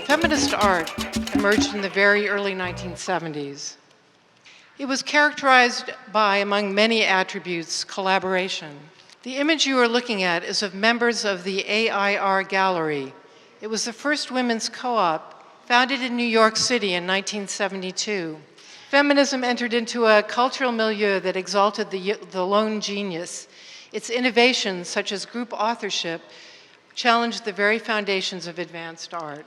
Feminist art emerged in the very early 1970s. It was characterized by, among many attributes, collaboration. The image you are looking at is of members of the AIR Gallery. It was the first women's co-op founded in New York City in 1972. Feminism entered into a cultural milieu that exalted the lone genius. Its innovations, such as group authorship, challenged the very foundations of advanced art.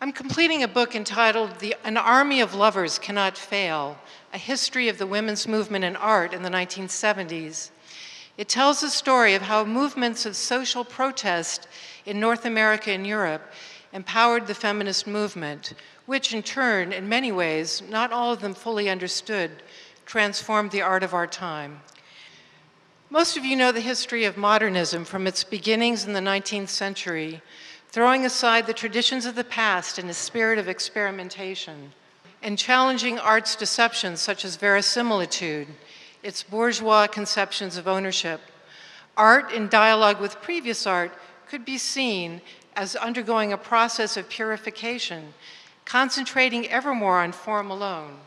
I'm completing a book entitled An Army of Lovers Cannot Fail, A History of the Women's Movement in Art in the 1970s. It tells the story of how movements of social protest in North America and Europe empowered the feminist movement, which in turn, in many ways, not all of them fully understood, transformed the art of our time. Most of you know the history of modernism from its beginnings in the 19th century, throwing aside the traditions of the past in a spirit of experimentation, and challenging art's deceptions such as verisimilitude, its bourgeois conceptions of ownership. Art, in dialogue with previous art, could be seen as undergoing a process of purification, concentrating ever more on form alone.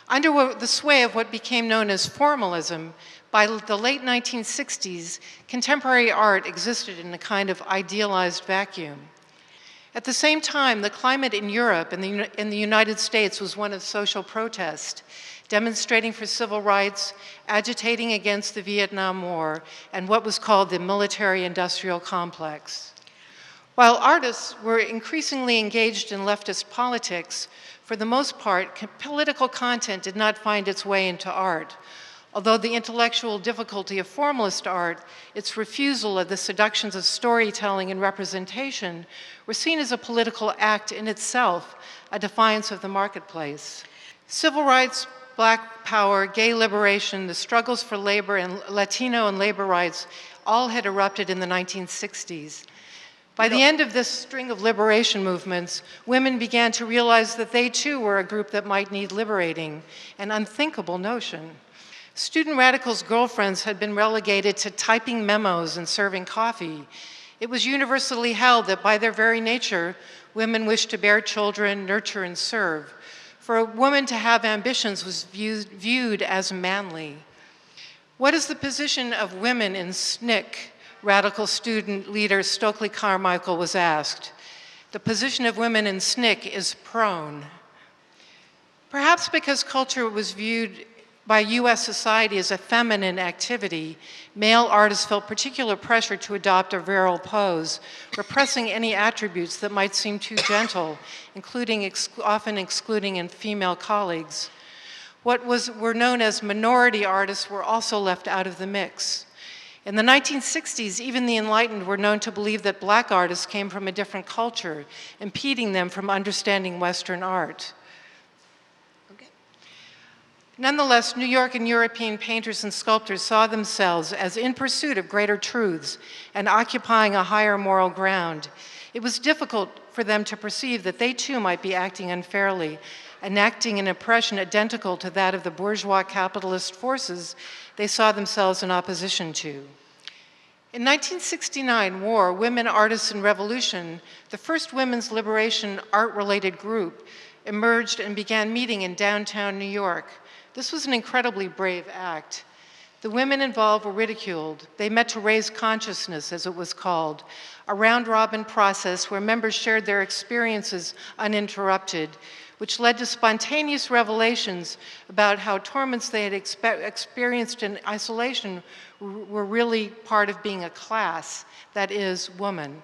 Under the sway of what became known as formalism, by the late 1960s, contemporary art existed in a kind of idealized vacuum. At the same time, the climate in Europe and in the United States was one of social protest, demonstrating for civil rights, agitating against the Vietnam War, and what was called the military-industrial complex. While artists were increasingly engaged in leftist politics, for the most part, political content did not find its way into art. Although the intellectual difficulty of formalist art, its refusal of the seductions of storytelling and representation, were seen as a political act in itself, a defiance of the marketplace. Civil rights, Black power, gay liberation, the struggles for labor, and Latino and labor rights all had erupted in the 1960s. By the end of this string of liberation movements, women began to realize that they too were a group that might need liberating, an unthinkable notion. Student radicals' girlfriends had been relegated to typing memos and serving coffee. It was universally held that by their very nature, women wished to bear children, nurture, and serve. For a woman to have ambitions was viewed as manly. What is the position of women in SNCC? Radical student leader Stokely Carmichael was asked. The position of women in SNCC is prone. Perhaps because culture was viewed by US society as a feminine activity, male artists felt particular pressure to adopt a virile pose, repressing any attributes that might seem too gentle, including often excluding in female colleagues. What were known as minority artists were also left out of the mix. In the 1960s, even the enlightened were known to believe that Black artists came from a different culture, impeding them from understanding Western art. Nonetheless, New York and European painters and sculptors saw themselves as in pursuit of greater truths and occupying a higher moral ground. It was difficult for them to perceive that they too might be acting unfairly, enacting an oppression identical to that of the bourgeois capitalist forces they saw themselves in opposition to. In 1969, WAR, Women, Artists, and Revolution, the first women's liberation art-related group, emerged and began meeting in downtown New York. This was an incredibly brave act. The women involved were ridiculed. They met to raise consciousness, as it was called, a round-robin process where members shared their experiences uninterrupted, which led to spontaneous revelations about how torments they had experienced in isolation were really part of being a class, that is, woman.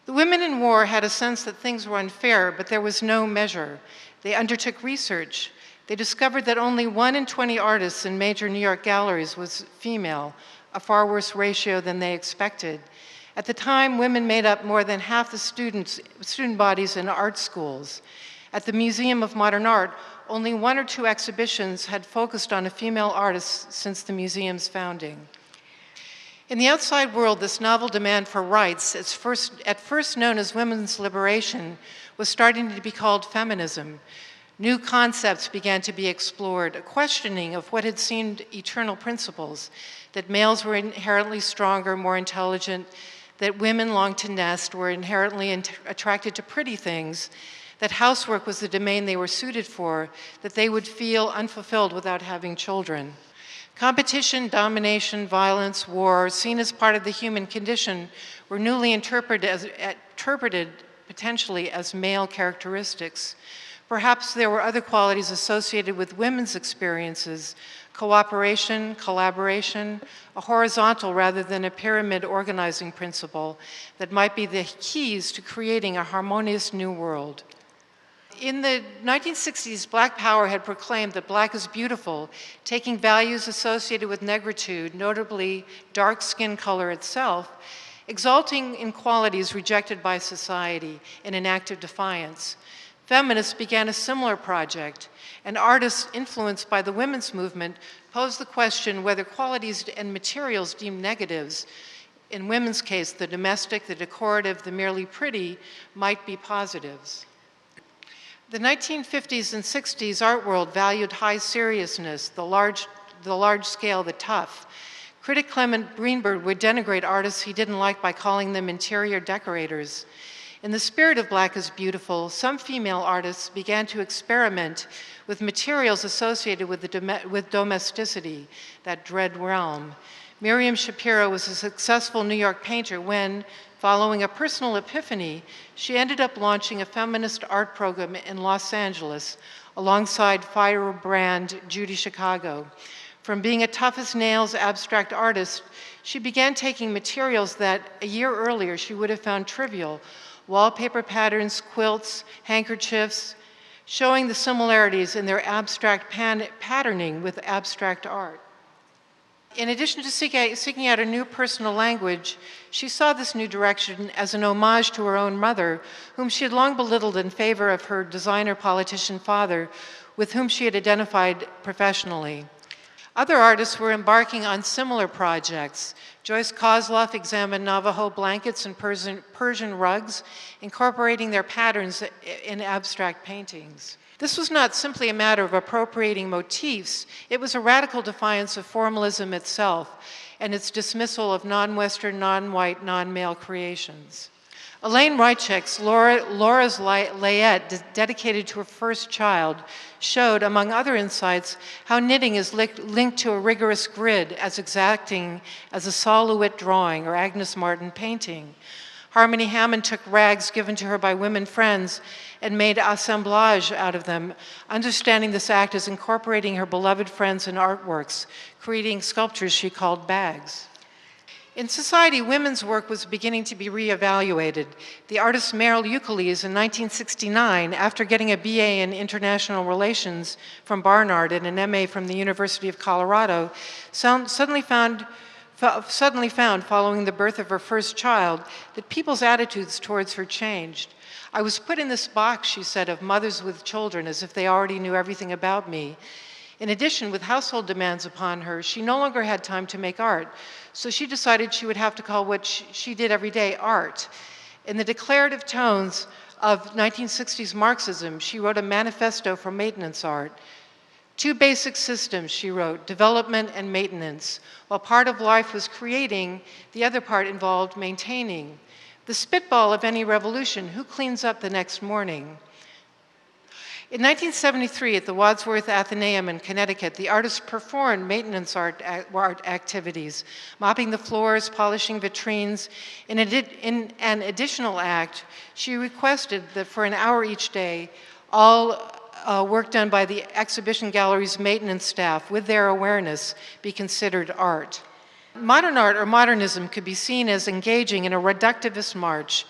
The women in war had a sense that things were unfair, but there was no measure. They undertook research. They discovered that only 1 in 20 artists in major New York galleries was female, a far worse ratio than they expected. At the time, women made up more than half the student bodies in art schools. At the Museum of Modern Art, only 1 or 2 exhibitions had focused on a female artist since the museum's founding. In the outside world, this novel demand for rights, at first known as women's liberation, was starting to be called feminism. New concepts began to be explored, a questioning of what had seemed eternal principles, that males were inherently stronger, more intelligent, that women longed to nest, were inherently attracted to pretty things, that housework was the domain they were suited for, that they would feel unfulfilled without having children. Competition, domination, violence, war, seen as part of the human condition, were newly interpreted potentially as male characteristics. Perhaps there were other qualities associated with women's experiences: cooperation, collaboration, a horizontal rather than a pyramid organizing principle that might be the keys to creating a harmonious new world. In the 1960s, Black Power had proclaimed that Black is beautiful, taking values associated with negritude, notably dark skin color itself, exalting in qualities rejected by society in an act of defiance. Feminists began a similar project, and artists influenced by the women's movement posed the question whether qualities and materials deemed negatives, in women's case, the domestic, the decorative, the merely pretty, might be positives. The 1950s and 60s art world valued high seriousness, the large scale, the tough. Critic Clement Greenberg would denigrate artists he didn't like by calling them interior decorators. In the spirit of Black is Beautiful, some female artists began to experiment with materials associated with domesticity, that dread realm. Miriam Shapiro was a successful New York painter when, following a personal epiphany, she ended up launching a feminist art program in Los Angeles alongside firebrand Judy Chicago. From being a tough-as-nails abstract artist, she began taking materials that a year earlier she would have found trivial: wallpaper patterns, quilts, handkerchiefs, showing the similarities in their abstract patterning with abstract art. In addition to seeking out a new personal language, she saw this new direction as an homage to her own mother, whom she had long belittled in favor of her designer politician father, with whom she had identified professionally. Other artists were embarking on similar projects. Joyce Kozloff examined Navajo blankets and Persian rugs, incorporating their patterns in abstract paintings. This was not simply a matter of appropriating motifs, it was a radical defiance of formalism itself and its dismissal of non-Western, non-white, non-male creations. Elaine Rychek's Laura's Layette, dedicated to her first child, showed, among other insights, how knitting is linked to a rigorous grid as exacting as a Sol LeWitt drawing or Agnes Martin painting. Harmony Hammond took rags given to her by women friends and made assemblage out of them, understanding this act as incorporating her beloved friends in artworks, creating sculptures she called bags. In society, women's work was beginning to be reevaluated. The artist Mierle Ukeles in 1969, after getting a BA in International Relations from Barnard and an MA from the University of Colorado, suddenly found, following the birth of her first child, that people's attitudes towards her changed. "I was put in this box," she said, "of mothers with children, as if they already knew everything about me." In addition, with household demands upon her, she no longer had time to make art, so she decided she would have to call what she did every day art. In the declarative tones of 1960s Marxism, she wrote a manifesto for maintenance art. "Two basic systems," she wrote, "development and maintenance. While part of life was creating, the other part involved maintaining. The spitball of any revolution, who cleans up the next morning?" In 1973, at the Wadsworth Athenaeum in Connecticut, the artist performed maintenance art activities, mopping the floors, polishing vitrines. In an additional act, she requested that for an hour each day, all work done by the exhibition gallery's maintenance staff, with their awareness, be considered art. Modern art, or modernism, could be seen as engaging in a reductivist march.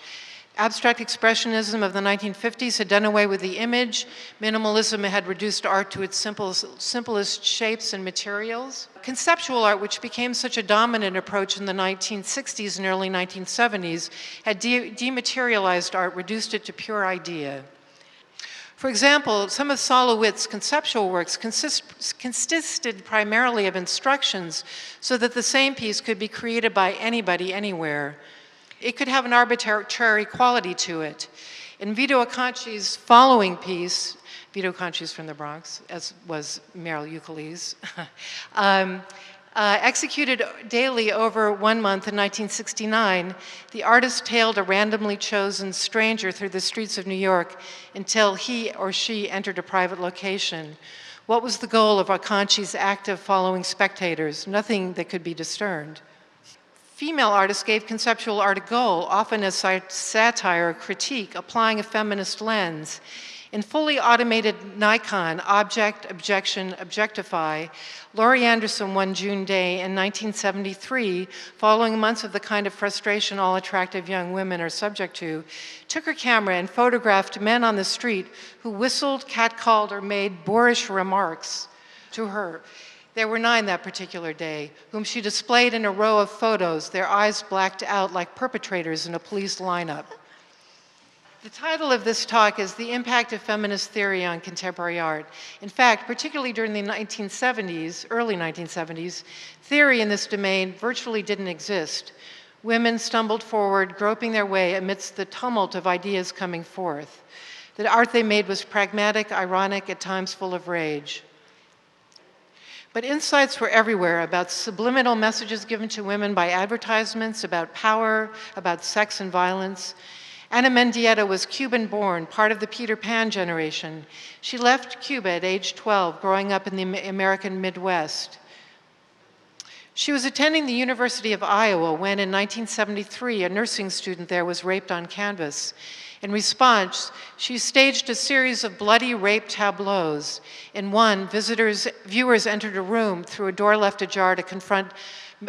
Abstract expressionism of the 1950s had done away with the image. Minimalism had reduced art to its simplest shapes and materials. Conceptual art, which became such a dominant approach in the 1960s and early 1970s, had dematerialized art, reduced it to pure idea. For example, some of Sol LeWitt's conceptual works consisted primarily of instructions so that the same piece could be created by anybody, anywhere. It could have an arbitrary quality to it. In Vito Acconci's following piece, Vito Acconci's from the Bronx, as was Mierle Ukeles, Executed daily over 1 month in 1969, the artist tailed a randomly chosen stranger through the streets of New York until he or she entered a private location. What was the goal of Akanchi's active following spectators? Nothing that could be discerned. Female artists gave conceptual art a goal, often as satire or critique, applying a feminist lens. In fully automated Nikon, Object, Objection, Objectify, Laurie Anderson one June day in 1973, following months of the kind of frustration all attractive young women are subject to, took her camera and photographed men on the street who whistled, catcalled, or made boorish remarks to her. There were 9 that particular day, whom she displayed in a row of photos, their eyes blacked out like perpetrators in a police lineup. The title of this talk is The Impact of Feminist Theory on Contemporary Art. In fact, particularly during the 1970s, early 1970s, theory in this domain virtually didn't exist. Women stumbled forward, groping their way amidst the tumult of ideas coming forth. The art they made was pragmatic, ironic, at times full of rage. But insights were everywhere about subliminal messages given to women by advertisements, about power, about sex and violence. Ana Mendieta was Cuban-born, part of the Peter Pan generation. She left Cuba at age 12, growing up in the American Midwest. She was attending the University of Iowa when, in 1973, a nursing student there was raped on canvas. In response, she staged a series of bloody rape tableaus. In one, viewers entered a room through a door left ajar to confront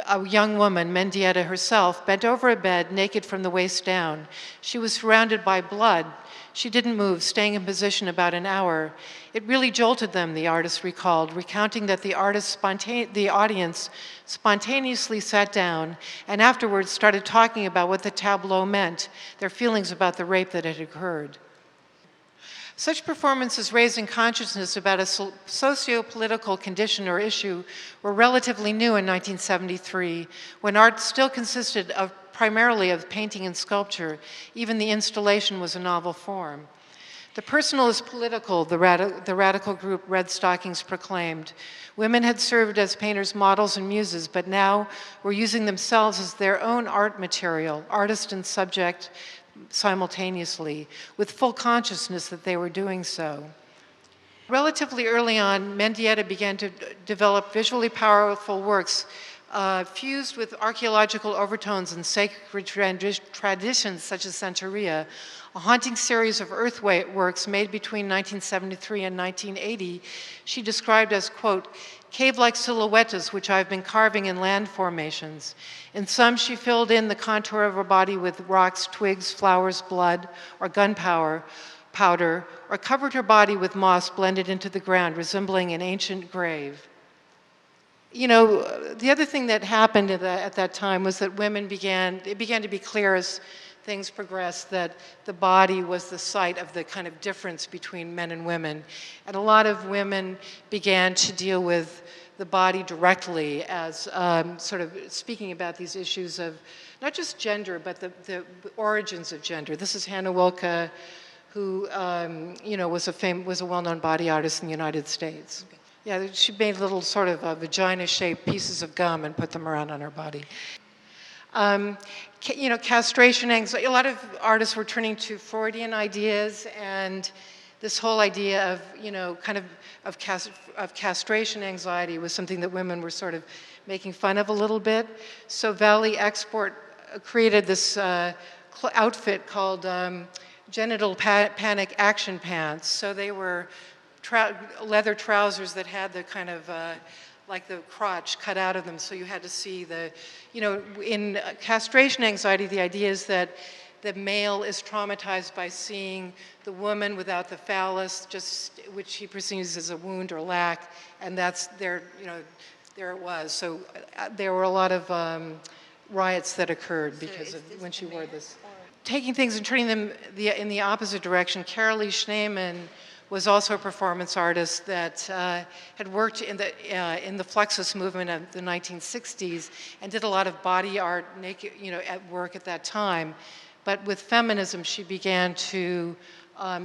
a young woman, Mendieta herself, bent over a bed, naked from the waist down. She was surrounded by blood. She didn't move, staying in position about an hour. It really jolted them, the artist recalled, recounting that the audience spontaneously sat down and afterwards started talking about what the tableau meant, their feelings about the rape that had occurred. Such performances raising consciousness about a socio-political condition or issue were relatively new in 1973, when art still consisted primarily of painting and sculpture. Even the installation was a novel form. The personal is political, the radical group Red Stockings proclaimed. Women had served as painters, models, and muses, but now were using themselves as their own art material, artist and subject, simultaneously, with full consciousness that they were doing so. Relatively early on, Mendieta began to develop visually powerful works fused with archaeological overtones and sacred traditions such as Santeria. A haunting series of earthworks made between 1973 and 1980, she described as, quote, cave-like silhouettes which I've been carving in land formations. In some, she filled in the contour of her body with rocks, twigs, flowers, blood, or gunpowder, or covered her body with moss blended into the ground, resembling an ancient grave. You know, the other thing that happened at that time was that it began to be clear as things progressed that the body was the site of the kind of difference between men and women. And a lot of women began to deal with the body directly as sort of speaking about these issues of not just gender, but the origins of gender. This is Hannah Wilke, who you know, was a well-known body artist in the United States. Okay. Yeah, she made little sort of vagina-shaped pieces of gum and put them around on her body. You know, castration anxiety. A lot of artists were turning to Freudian ideas, and this whole idea of, you know, kind of castration anxiety was something that women were sort of making fun of a little bit. So Valley Export created this outfit called Genital Panic Action Pants. So they were leather trousers that had the kind of like the crotch cut out of them, so you had to see the, you know, in castration anxiety, the idea is that the male is traumatized by seeing the woman without the phallus, which he perceives as a wound or lack, and that's there, you know, there it was. So there were a lot of riots that occurred because of when she wore this. Taking things and turning them in the opposite direction, Carolee Schneemann was also a performance artist that had worked in the Fluxus movement of the 1960s and did a lot of body art, naked, you know, at work at that time. But with feminism, she began to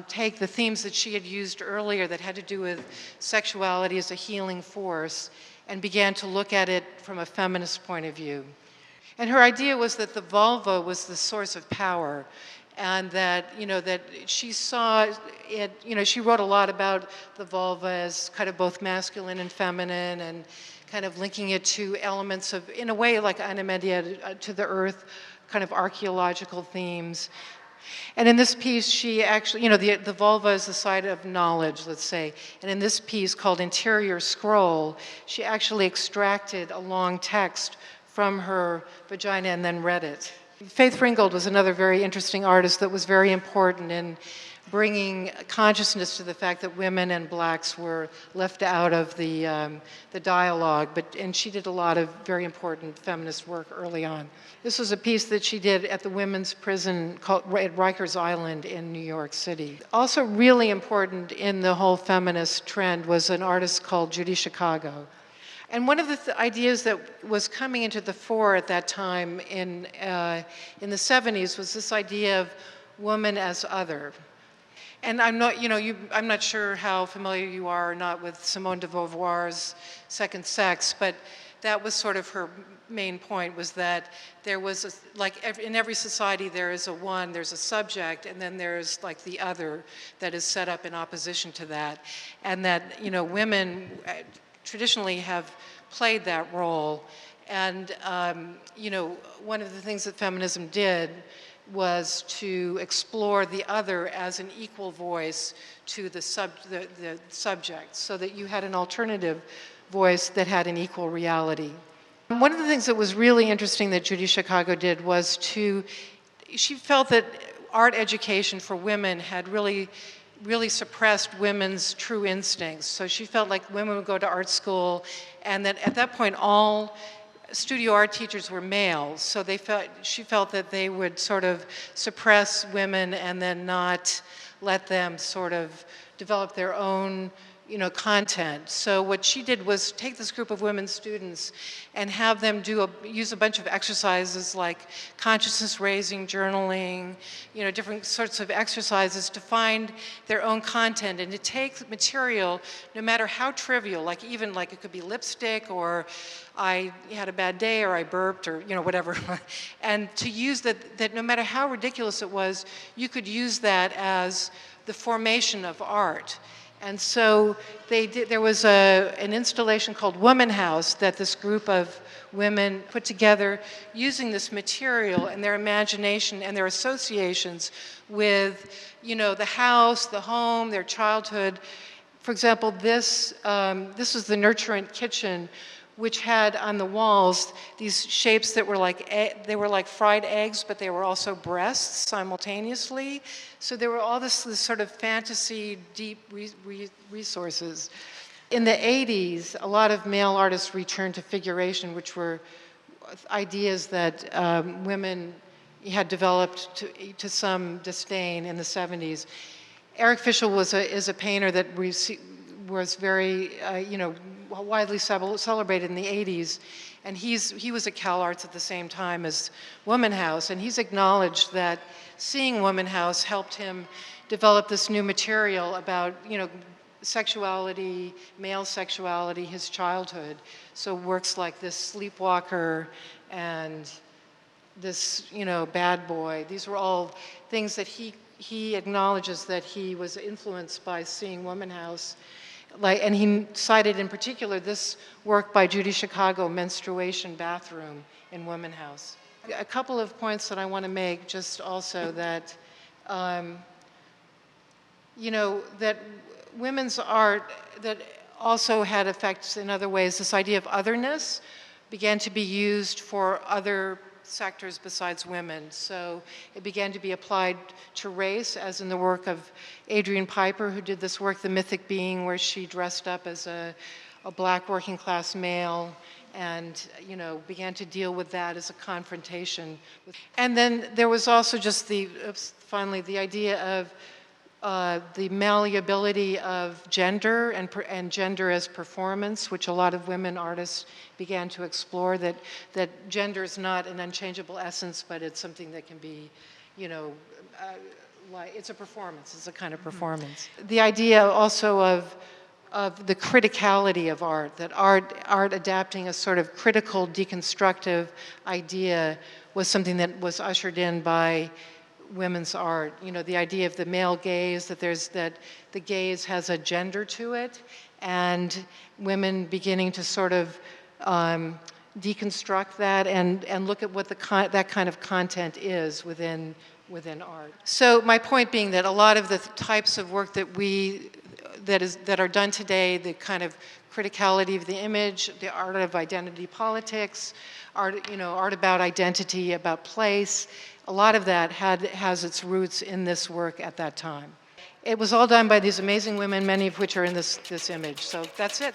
take the themes that she had used earlier that had to do with sexuality as a healing force and began to look at it from a feminist point of view. And her idea was that the vulva was the source of power, and that, that she saw it, she wrote a lot about the vulva as kind of both masculine and feminine, and kind of linking it to elements of, in a way like Ana Mendieta, to the earth, kind of archaeological themes. And in this piece, she actually, the vulva is the site of knowledge, let's say. And in this piece called Interior Scroll, she actually extracted a long text from her vagina and then read it. Faith Ringgold was another very interesting artist that was very important in bringing consciousness to the fact that women and blacks were left out of the dialogue, and she did a lot of very important feminist work early on. This was a piece that she did at the women's prison called, at Rikers Island in New York City. Also really important in the whole feminist trend was an artist called Judy Chicago. And one of the ideas that was coming into the fore at that time in the 70s was this idea of woman as other. And I'm not, I'm not sure how familiar you are or not with Simone de Beauvoir's Second Sex, but that was sort of her main point, was that there was, in every society there is there's a subject, and then there's like the other that is set up in opposition to that. And that, women traditionally have played that role. And, one of the things that feminism did was to explore the other as an equal voice to the subject, so that you had an alternative voice that had an equal reality. One of the things that was really interesting that Judy Chicago did was she felt that art education for women had really suppressed women's true instincts. So she felt like women would go to art school, and that at that point all studio art teachers were males, so she felt that they would sort of suppress women and then not let them sort of develop their own content. So what she did was take this group of women students and have them use a bunch of exercises like consciousness raising, journaling, different sorts of exercises to find their own content and to take material, no matter how trivial, like it could be lipstick, or I had a bad day, or I burped, or whatever, and to use that no matter how ridiculous it was, you could use that as the formation of art. And so there was an installation called Woman House that this group of women put together using this material and their imagination and their associations with, the house, the home, their childhood. For example, this was the Nurturant Kitchen, which had on the walls these shapes that were they were like fried eggs, but they were also breasts simultaneously. So there were all this sort of fantasy, deep resources. In the 80s, a lot of male artists returned to figuration, which were ideas that women had developed to some disdain in the 70s. Eric Fischl is a painter that was very, widely celebrated in the 80s, and he was at Cal Arts at the same time as Woman House, and he's acknowledged that seeing Woman House helped him develop this new material about, sexuality, male sexuality, his childhood. So works like this Sleepwalker and this, Bad Boy, these were all things that he acknowledges that he was influenced by seeing Woman House. And he cited in particular this work by Judy Chicago, Menstruation Bathroom in Woman House. A couple of points that I want to make, just also that, that women's art that also had effects in other ways. This idea of otherness began to be used for other sectors besides women. So it began to be applied to race, as in the work of Adrienne Piper, who did this work, The Mythic Being, where she dressed up as a black working class male and, began to deal with that as a confrontation. And then there was also just finally, the idea of the malleability of gender and gender as performance, which a lot of women artists began to explore, that gender is not an unchangeable essence, but it's something that can be, it's a performance, it's a kind of performance. The idea also of the criticality of art, that art adapting a sort of critical, deconstructive idea was something that was ushered in by women's art. You know, the idea of the male gaze, that the gaze has a gender to it, and women beginning to sort of deconstruct that and look at what that kind of content is within art. So my point being that a lot of the types of work that are done today, the kind of criticality of the image, the art of identity politics, art about identity, about place, a lot of that has its roots in this work at that time. It was all done by these amazing women, many of which are in this image. So that's it.